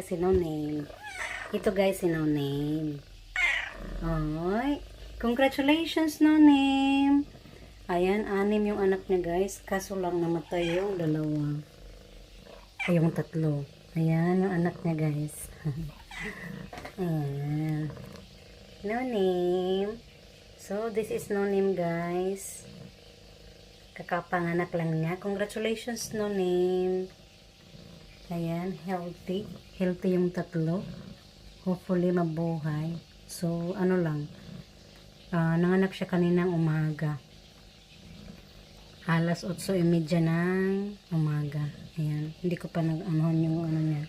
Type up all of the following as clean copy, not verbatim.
si No Name. Ito guys, si No Name. Ay, congratulations No Name. Ayan, 6 yung anak niya guys. Kaso lang namatay yung 2. Ay, yung 3. Ayan, yung anak niya guys. Ayan. No Name. So, this is No Name guys. Kakapanganak lang niya. Congratulations No Name. Ayan, healthy. Healthy yung 3. Hopefully mabuhay. So, ano lang. Nanganak siya kaninang umaga. Alas 8:30 ng umaga. Ayan. Hindi ko pa nag-anuhan yung ano niya.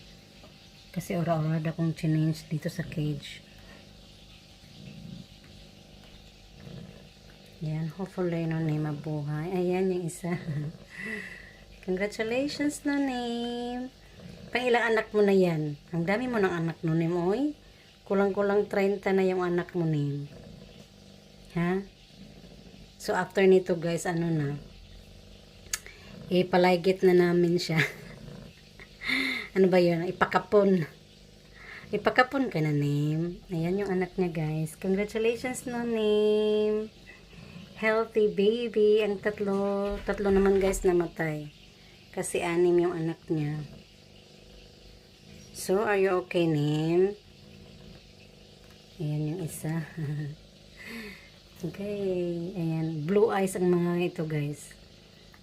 Kasi ora-ora akong change dito sa cage. Ayan. Hopefully, no name mabuhay. Ayan yung isa. Congratulations, no name. Pang ilang anak mo na yan? Ang dami mo ng anak, no name, oy. Kulang-kulang 30 na yung anak mo, name. Ha? So, after nito, guys, ano na? Ipaligit na namin siya. Ano ba yun? Ipakapon. Ipakapon ka na, name. Ayan yung anak niya, guys. Congratulations, no name. Healthy baby. Ang 3 naman, guys, namatay. Kasi 6 yung anak niya. So, are you okay, name? Ayan yung isa. Okay. Ayan. Blue eyes ang mga ito, guys.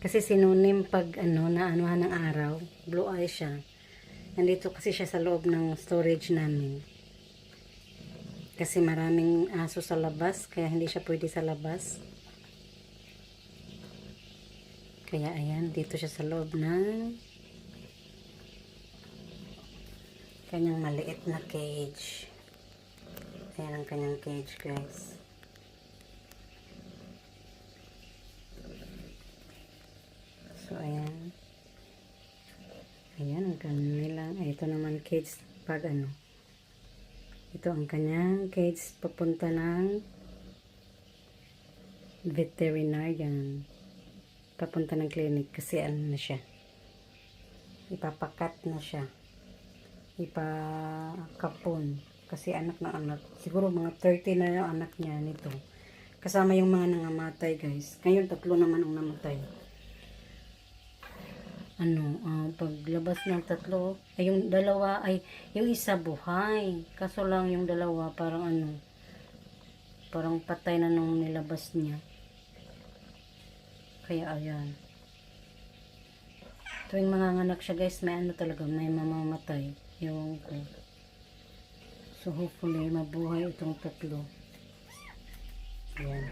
Kasi sinunim pag naanuhan ng araw. Blue eyes siya. Nandito kasi siya sa loob ng storage namin. Kasi maraming aso sa labas. Kaya hindi siya pwede sa labas. Kaya ayan. Dito siya sa loob ng kanyang maliit na cage. Ayan ang kanyang cage, guys. So, ayan. Ayan ang kanilang. Ito naman cage pag ano. Ito ang kanyang cage papunta ng veterinarian. Papunta ng clinic kasi ano na siya. Ipapakat na siya. Ipakapon. Kasi anak na anak. Siguro mga 30 na yung anak niya nito. Kasama yung mga nangamatay, guys. Ngayon, 3 naman ang namatay. Paglabas ng 3, ay yung 2, ay yung isa buhay. Kaso lang yung 2, parang patay na nung nilabas niya. Kaya ayan. Tuwing manganganak siya, guys, may talaga, may mamamatay. Ewan ko. So, hopefully, mabuhay itong 3. Ayan.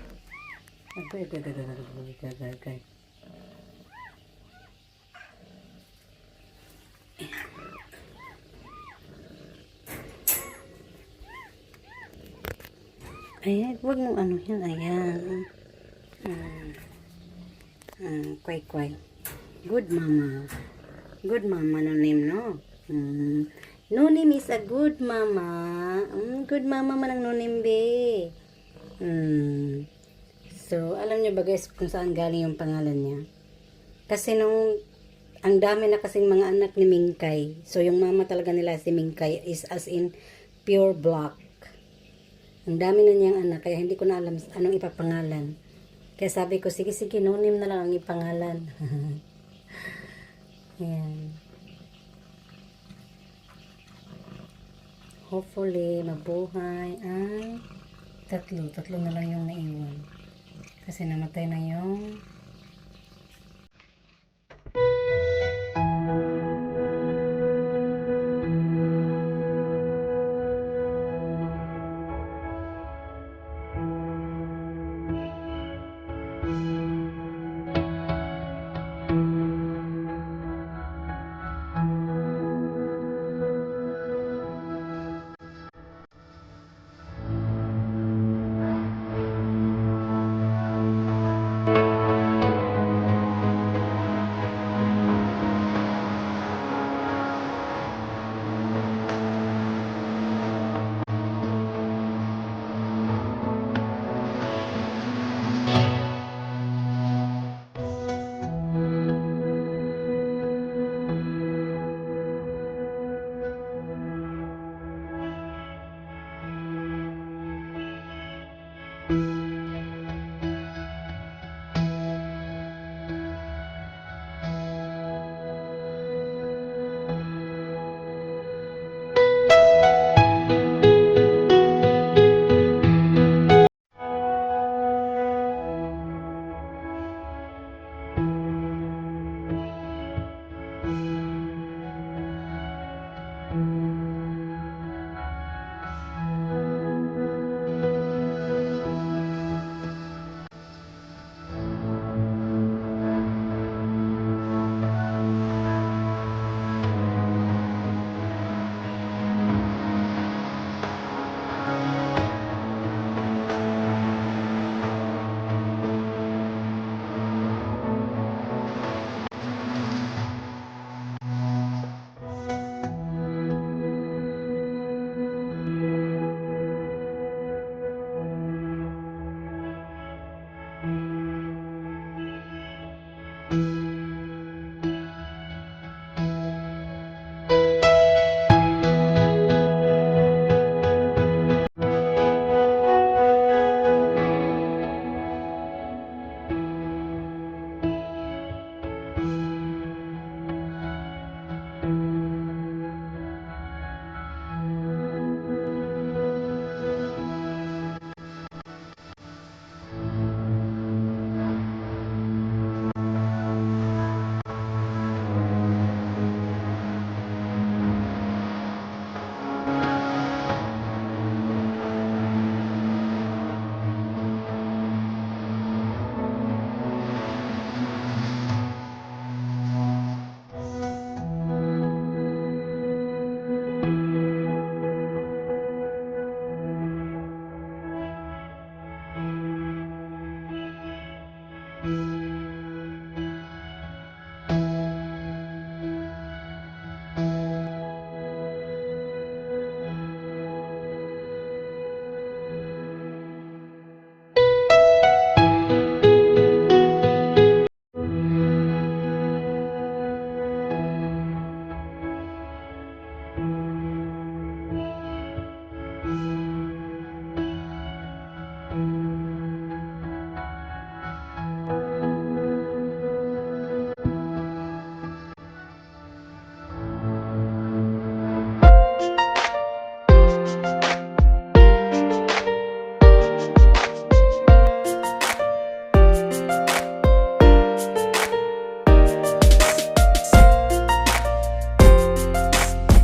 Ayan, huwag mong ano yan. Ayan. Kway. Good mama. Good mama no name, no? No name is a good mama. Good mama man ang no name, be. So, alam niyo ba guys kung saan galing yung pangalan niya? Kasi ang dami na kasing mga anak ni Mingkay. So, yung mama talaga nila si Mingkay is as in pure black. Ang dami na niyang anak, kaya hindi ko na alam anong ipapangalan. Kaya sabi ko, sige, no name na lang ang ipangalan. Ayan. Hopefully, mabuhay ay 3 na lang yung naiwan. Kasi namatay na yung